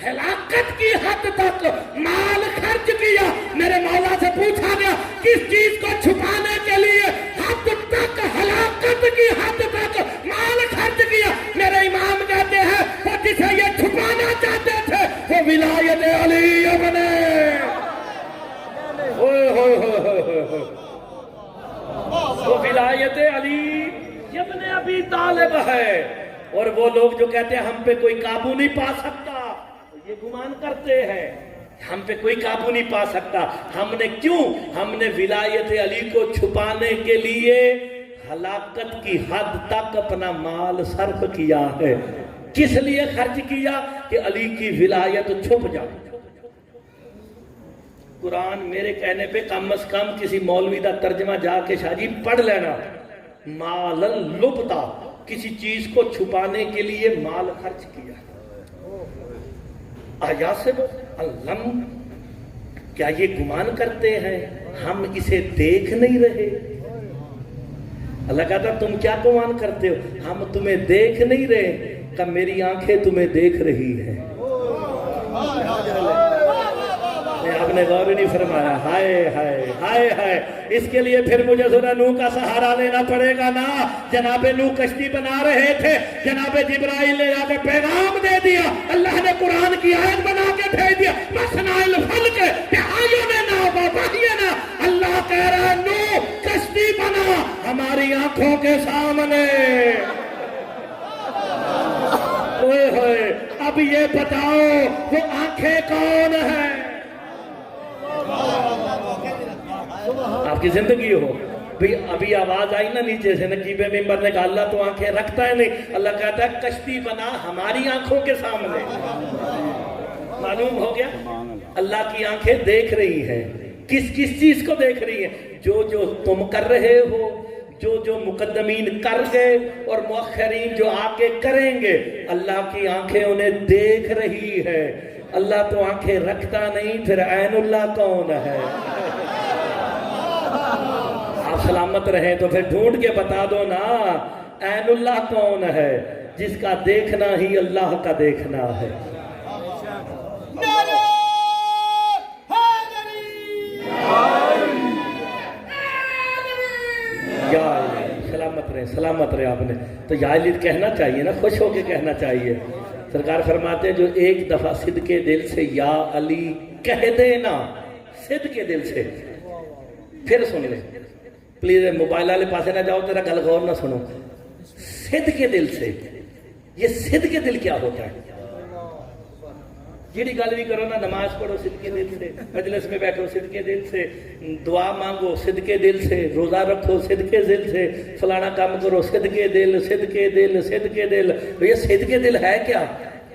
ہلاکت کی حد تک مال خرچ کیا. میرے مولا سے پوچھا گیا کس چیز کو چھپانے کے لیے حد تک, ہلاکت کی حد تک مال خرچ کیا. میرے امام کہتے ہیں وہ جسے یہ چھپانا چاہتے تھے وہ ولایت علی بنے. وہ ولایت علی ابن ابی طالب ہے. اور وہ لوگ جو کہتے ہیں ہم پہ کوئی قابو نہیں پا سکتا, یہ گمان کرتے ہیں ہم پہ کوئی قابو نہیں پا سکتا. ہم نے کیوں, ہم نے ولایت علی کو چھپانے کے لیے ہلاکت کی حد تک اپنا مال صرف کیا ہے. کس لیے خرچ کیا؟ کہ علی کی ولایت چھپ جائے. قرآن میرے کہنے پہ کم از کم کسی مولوی دا ترجمہ جا کے شاہ جی پڑھ لینا. مال لبتا, کسی چیز کو چھپانے کے لیے مال خرچ کیا. آیاسب علم, کیا یہ گمان کرتے ہیں ہم اسے دیکھ نہیں رہے؟ اللہ کہتا تم کیا گمان کرتے ہو, ہم تمہیں دیکھ نہیں رہے. کہ میری آنکھیں تمہیں دیکھ رہی ہیں. آپ نے غور نہیں فرمایا. ہائے ہائے ہائے ہائے. اس کے لیے پھر مجھے سورہ نوح کا سہارا لینا پڑے گا نا. جناب نوح کشتی بنا رہے تھے, جناب جبرائیل نے جا کے پیغام دے دیا, اللہ نے قرآن کی آیت بنا کے بھیج دیا مثنى الفلک بأعیننا ووحینا. اللہ کہہ رہا ہے نوح کشتی بنا ہماری آنکھوں کے سامنے. اوئے ہوئے, اب یہ بتاؤ وہ آنکھیں کون ہیں؟ آپ کی زندگی ہو ابھی آواز آئی نا نیچے سے, نقیب ممبر نے کہا اللہ تو آنکھیں رکھتا ہے نہیں. اللہ کہتا ہے کشتی بنا ہماری آنکھوں کے سامنے. معلوم ہو گیا اللہ کی آنکھیں دیکھ رہی ہیں. کس کس چیز کو دیکھ رہی ہیں؟ جو تم کر رہے ہو, جو مقدمین کر گئے اور مؤخرین جو آگے کریں گے, اللہ کی آنکھیں انہیں دیکھ رہی ہے. اللہ تو آنکھیں رکھتا نہیں, پھر عین اللہ کون ہے؟ آپ سلامت رہیں تو پھر ڈھونڈ کے بتا دو نا, عین اللہ کون ہے جس کا دیکھنا ہی اللہ کا دیکھنا ہے. یا سلامت رہے, سلامت رہے. آپ نے تو یا علی کہنا چاہیے نا, خوش ہو کے کہنا چاہیے. سرکار فرماتے ہیں جو ایک دفعہ صدقے دل سے یا علی کہہ دینا, صدقے دل سے, پھر سن لیں پلیز, موبائل والے پاسے نہ جاؤ, تیرا گل غور نہ سنو. صدقے دل سے, یہ صدقے دل کیا ہوتا ہے؟ جیڑی گل بھی کرو نا, نماز پڑھو صدقے دل سے, مجلس میں بیٹھو صدقے دل سے, دعا مانگو صدقے دل سے, روزہ رکھو صدقے دل سے, فلانا کام کرو صدقے دل, صدقے دل, صدقے دل. تو یہ صدقے دل ہے کیا؟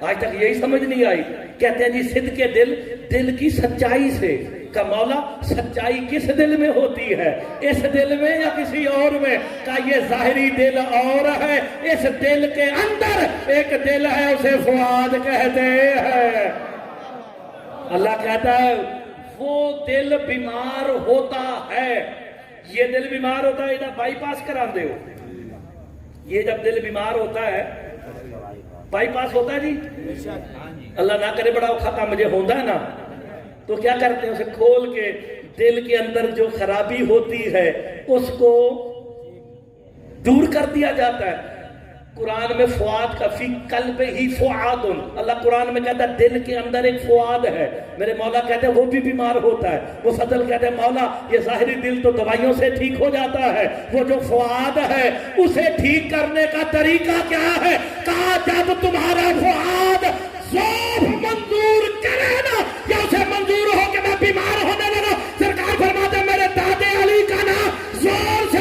آج تک یہی سمجھ نہیں آئی. کہتے ہیں جی صدقے دل, دل کی سچائی سے. کہ مولا سچائی کس دل میں ہوتی ہے, اس دل میں یا کسی اور میں؟ کہ یہ ظاہری دل اور ہے, اس دل کے اندر ایک دل ہے, اسے فؤاد کہتے ہیں. اللہ کہتا ہے وہ دل بیمار ہوتا ہے. یہ دل بیمار ہوتا ہے, ادھر بائی پاس کرا دے ہو. یہ جب دل بیمار ہوتا ہے بائی پاس ہوتا ہے جی, اللہ نہ کرے بڑا اوکھا کام مجھے ہوتا ہے نا, تو کیا کرتے ہیں اسے کھول کے دل کے اندر جو خرابی ہوتی ہے اس کو دور کر دیا جاتا ہے. قرآن میں فؤاد کا فی قلب ہی فؤاد, اللہ قرآن میں کہتا ہے دل کے اندر ایک فؤاد ہے. میرے مولا کہتے ہیں وہ بھی بیمار ہوتا ہے. وہ فضل کہتے ہیں مولا یہ ظاہری دل تو دوائیوں سے ٹھیک ہو جاتا ہے, وہ جو فؤاد ہے اسے ٹھیک کرنے کا طریقہ کیا ہے؟ کہا جب تمہارا فؤاد ذوف منظور کرے نا, یا اسے منظور ہو کہ میں بیمار ہونے لگا, سرکار فرماتے میرے دادے علی کا نام زور سے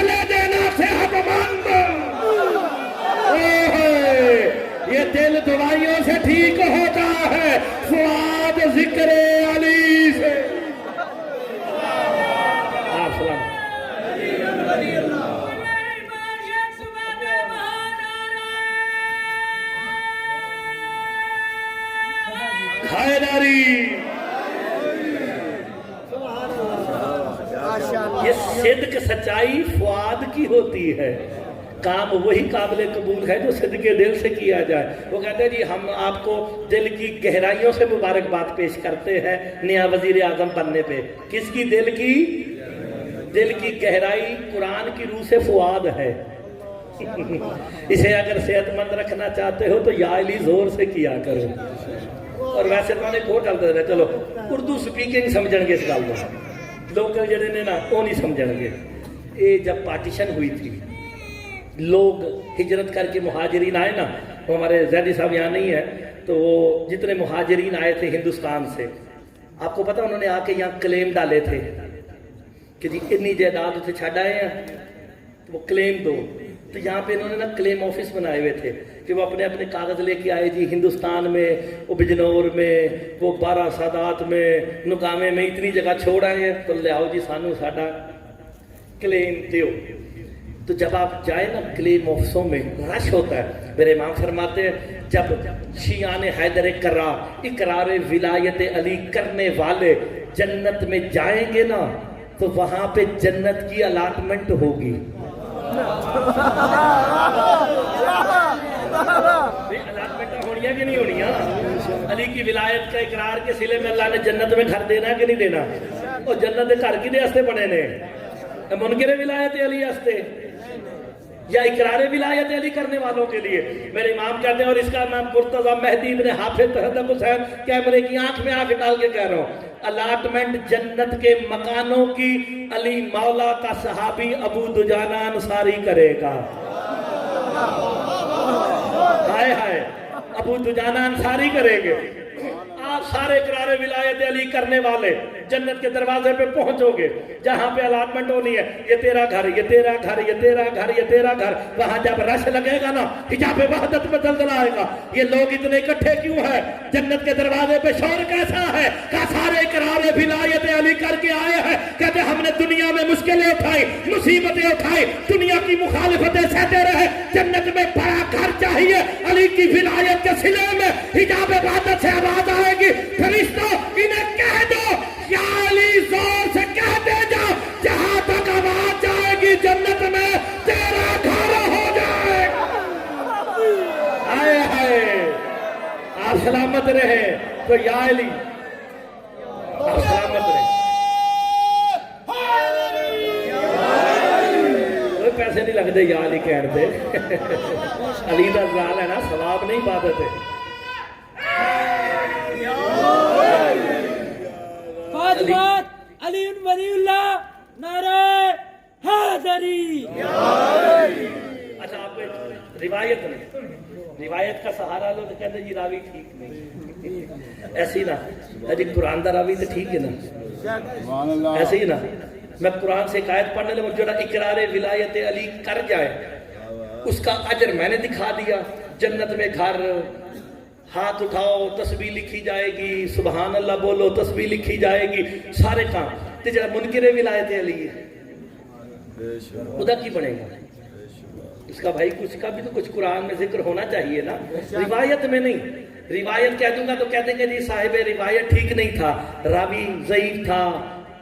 یہ صدق سچائی فؤاد کی ہوتی ہے، کام وہی قابل قبول ہے جو صدق دل سے کیا جائے۔ وہ کہتے ہیں جی ہم آپ کو دل کی گہرائیوں سے مبارکباد پیش کرتے ہیں نیا وزیر اعظم بننے پہ۔ کس کی؟ دل کی؟ دل کی گہرائی قرآن کی روح سے فؤاد ہے۔ اسے اگر صحت مند رکھنا چاہتے ہو تو یا علی زور سے کیا کرو۔ اور ویسے تو نے کھو ڈالتے رہے، چلو اردو سپیکنگ سمجھن گے اس گل میں، لوکل جڑے نے نا وہ نہیں سمجھن گے۔ یہ جب پارٹیشن ہوئی تھی، لوگ ہجرت کر کے مہاجرین آئے نا، وہ ہمارے زیدی صاحب یہاں نہیں ہے، تو وہ جتنے مہاجرین آئے تھے ہندوستان سے، آپ کو پتہ انہوں نے آ کے یہاں کلیم ڈالے تھے کہ جی اتنی جائیداد اتنے چھڈ آئے ہیں تو وہ کلیم دو۔ تو یہاں پہ انہوں نے نا کلیم آفس بنائے ہوئے تھے کہ وہ اپنے اپنے کاغذ لے کے آئے، جی ہندوستان میں، وہ بجنور میں، وہ 12 سادات میں، نکامے میں اتنی جگہ چھوڑ آئے ہیں، تو لے آؤ جی سانو ساڈا کلیم دیو۔ تو جب آپ جائیں نا کلیم آفسوں میں رش ہوتا ہے۔ میرے امام فرماتے ہیں جب شیعان حیدر اقرار ولایت علی کرنے والے جنت میں جائیں گے نا تو وہاں پہ جنت کی الاٹمنٹ ہوگی۔ الاٹمنٹ ہونیاں کہ نہیں ہونیاں؟ علی کی ولایت کا اقرار کے سلے میں اللہ نے جنت میں گھر دینا کہ نہیں دینا؟ اور جنت کے گھر کدے واسطے بنے نے؟ منکر ولایت علی واسطے یا اقرار ولایت علی کرنے والوں کے لیے؟ میرے امام کہتے ہیں، اور اس کا میں مرتضی مہدی ابن حافظ تحدق حسین کیمرے کی آنکھ میں آنکھ ڈال کے کہہ رہا ہوں، الاٹمنٹ جنت کے مکانوں کی علی مولا کا صحابی ابو دجانہ انصاری کرے گا۔ ہائے ہائے، ابو دجانہ انصاری کریں گے۔ آپ سارے اقرار ولایت علی کرنے والے جنت کے دروازے پہ پہنچو گے جہاں پہ الاٹمنٹ ہونی ہے، یہ تیرا گھر، یہ تیرا گھر، یہ تیرا گھر، یہ تیرا گھر۔ وہاں جب رش لگے گا نا، حجاب وحدت میں زلزلہ آئے گا، یہ لوگ اتنے اکٹھے کیوں ہیں؟ جنت کے دروازے پہ شور کیسا ہے؟ کہ سارے اقرار ولایت علی کر کے آئے ہیں، کہتے ہم نے دنیا میں مشکلیں اٹھائی، مصیبتیں اٹھائی، دنیا کی مخالفتیں سہتے رہے، جنت میں بڑا گھر چاہیے، علی کی ولایت کے سلے میں حجاب وحدت سے آواز آئے گی، فرشتوں انہیں کہہ دو یا علی زور سے کہتے جاؤ، جہاں تک آواز جائے گی جنت میں تیرا گھر ہو جائے گا۔ آئے ہائے، آپ سلامت رہے تو یا علی، آپ سلامت رہے۔ کوئی پیسے نہیں لگ دے یا علی کہہ دے، علی دا زال ہے نا، ثواب نہیں عبادت ہے۔ علی ولی اللہ، نعرہ حیدری۔ اچھا آپ کو روایت نہیں، روایت کا سہارا لو تو کہتے جی راوی ٹھیک نہیں، ایسی نا جی قرآن دا راوی تو ٹھیک ہے نا، ایسے ہی نا میں قرآن سے آیت پڑھنے لگا جو اقرار ولایت علی کر جائے اس کا اجر میں نے دکھا دیا، جنت میں گھر، ہاتھ اٹھاؤ تسبیح لکھی جائے گی، سبحان اللہ بولو تسبیح لکھی جائے گی، سارے کام۔ تو جب منکر ولایت علی ہے خدا کی بنے گا اس کا؟ بھائی کچھ کا بھی تو کچھ قرآن میں ذکر ہونا چاہیے نا، روایت میں نہیں۔ روایت کہہ دوں گا تو کہتے ہیں کہ جی صاحب روایت ٹھیک نہیں تھا، راوی ضعیف تھا،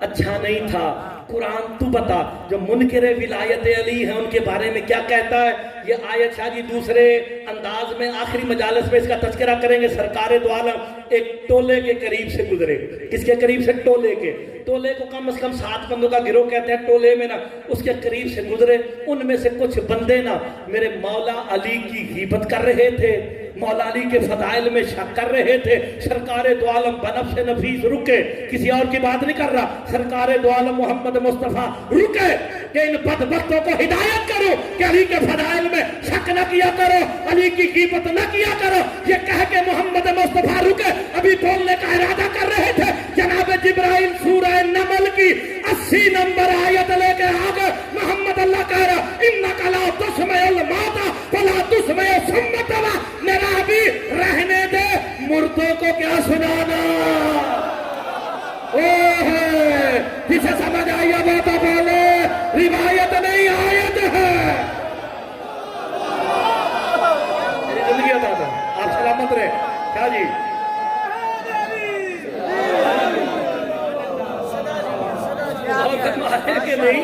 اچھا نہیں تھا۔ قرآن تو بتا جو منکر ولایت علی ہیں ان کے بارے میں کیا کہتا ہے؟ یہ آیت شاہ جی دوسرے انداز میں آخری مجالس میں اس کا تذکرہ کریں گے۔ سرکار دو عالم ایک ٹولے کے قریب سے گزرے، کس کے قریب سے؟ ٹولے کے۔ ٹولے کو کم از کم 7 بندوں کا گروہ کہتے ہیں، ٹولے میں نا اس کے قریب سے گزرے، ان میں سے کچھ بندے نا میرے مولا علی کی غیبت کر رہے تھے، مولا علی کے فضائل میں شک کر رہے تھے۔ سرکار دو عالم بنفس نفیس رکے، کسی اور کی بات نہیں کر رہا، سرکار دو عالم محمد مصطفیٰ رکے کہ ان بدبختوں کو ہدایت کرو کہ علی کے فضائل میں شک نہ کیا کرو، علی کی غیبت نہ کیا کرو۔ یہ کہہ کے محمد مصطفیٰ رکے، ابھی بولنے کا ارادہ کر رہے تھے، جناب جبرائیل سورہ نمل کی 80 نمبر آیت لے کے آگے محمد اللہ کہہ رہا اِنَّكَ لَا تُسْمِعُ الْمَوْتَى وَلَا تُسْمِعُ الصُّمَّ الدُّعَاءَ۔ میرا ابھی رہنے دے، مردوں کو کیا سنانا؟ جسے سمجھ آئی وہ تو بولے، روایت نہیں آیت ہے۔ زندگی عطا تھا، آپ سلامت رہے۔ کیا جی کہ نہیں؟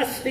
80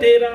13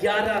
11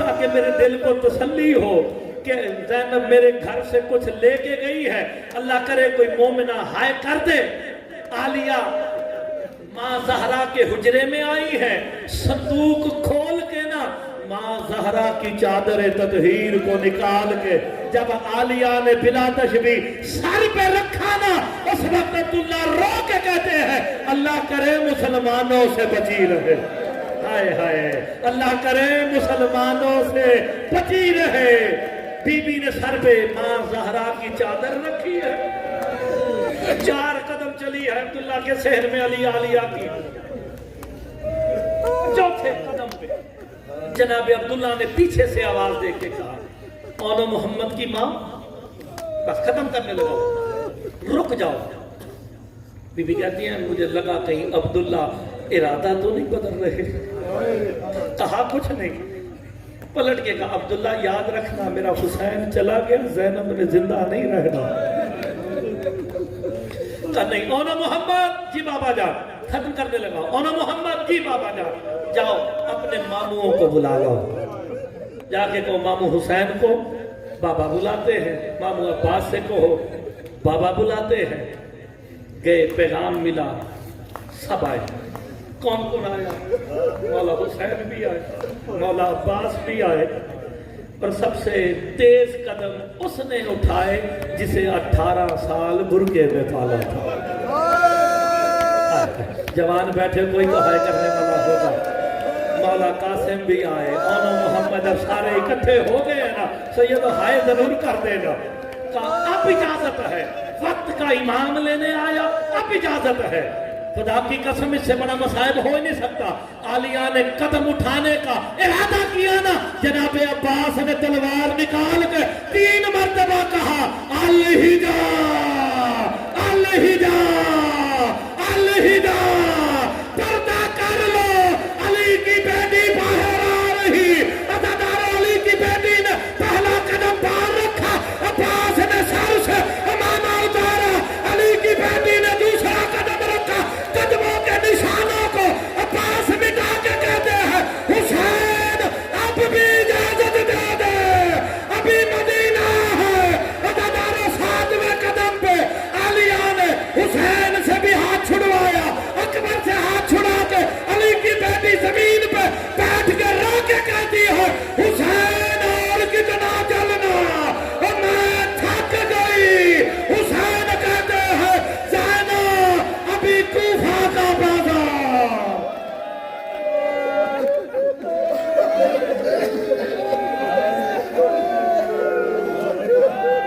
تاکہ میرے دل کو تسلی ہو کہ زینب میرے گھر سے کچھ لے کے گئی ہے، اللہ کرے کوئی مومنہ ہائے کر دے۔ عالیہ ماں زہرا کے حجرے میں آئی ہے، صندوق کھول کے نا ماں زہرا کی چادر تطہیر کو نکال کے جب عالیہ نے بلا تشبیہ سر پہ رکھا نا، اس وقت عبداللہ رو کے کہتے ہیں اللہ کرے مسلمانوں سے بچی رہے، ہائے ہائے اللہ کرے مسلمانوں سے بچی رہے۔ بی بی نے سر پہ ماں زہرا کی چادر رکھی ہے، 4 قدم چلی ہے عبداللہ کے صحن میں علی عالیہ کی، 4تھے قدم پہ جناب عبداللہ نے پیچھے سے آواز دے کے کہا اونو محمد کی ماں، بس ختم کرنے لگا، رک جاؤ۔ بی بی کہتی ہیں مجھے لگا کہیں عبداللہ ارادہ تو نہیں بدل رہے، کہا کچھ نہیں، پلٹ کے کہا عبداللہ یاد رکھنا میرا حسین چلا گیا، زینب نے زندہ نہیں رہنا۔ کہا نہیں اونو محمد جی بابا جان، ختم کرنے لگا اونو محمد جی بابا جان، جاؤ اپنے ماموں کو بلا لاؤ، جا کے کہو ماموں حسین کو بابا بلاتے ہیں، ماموں عباس سے کہو بابا بلاتے ہیں۔ گئے پیغام ملا، سب آئے، کون کون آیا؟ مولا حسین بھی آئے، مولا عباس بھی آئے، اور سب سے تیز قدم اس نے اٹھائے جسے 18 سال برقعے میں پالا تھا۔ جوان بیٹھے کوئی تو ہائے کرنے والا ہوگا۔ مولا قاسم بھی آئے، اونو محمد، اب سارے اکٹھے ہو گئے ہیں نا، سید ہائے ضرور کر دے گا۔ کہا اب اجازت ہے، وقت کا امام لینے آیا، اب اجازت ہے۔ خدا کی قسم اس سے بڑا مصائب ہو ہی نہیں سکتا۔ عالیہ نے قدم اٹھانے کا ارادہ کیا نا، جناب عباس نے تلوار نکال کے 3 مرتبہ کہا الہدا الہدا الہدا، پردہ کر لو، علی کی بیٹی باہر آ رہی۔ عزادار علی کی بیٹی نے پہلا قدم باہر رکھا، عباس نے سر سے امامہ اتارا، علی کی بیٹی نے دوسرا قدم رکھا، قدموں کے نشانوں کو عباس مٹا کے کہتے ہیں حسین اب بھی اجازت دے دے، ابھی مدینہ ہے۔ عزادار 7ویں قدم پہ عالیہ نے حسین سے بھی ہاتھ چھڑوایا، اکبر سے ہاتھ چھڑا کے علی کی بیٹی زمین پہ بیٹھ کے رو کے کہتی ہے حسین اور کتنا جلنا، میں تھک گئی۔ حسین کہتے ہیں زینب ابھی کوفہ کا بازار۔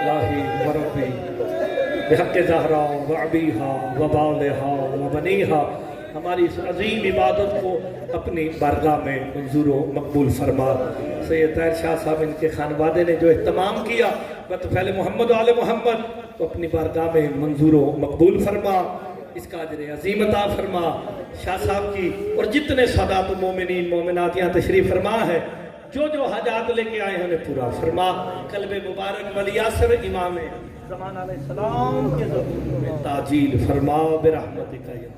الہی وربی بحق زہرا و ابیہا و بالہا و بنیہا، ہماری اس عظیم عبادت کو اپنی بارگاہ میں منظور و مقبول فرما۔ سید طاہر شاہ صاحب ان کے خانوادے نے جو اہتمام کیا بطفیل محمد و آل محمد تو اپنی بارگاہ میں منظور و مقبول فرما، اس کا اجر عظیم عطا فرما۔ شاہ صاحب کی اور جتنے سادات و مومنین مومنات یہاں تشریف فرما ہے، جو جو حاجات لے کے آئے ہیں انہیں پورا فرما۔ قلب مبارک ولی یاسر امام زمان علیہ السلام کے ظہور میں تاجیل فرما برحمتک یا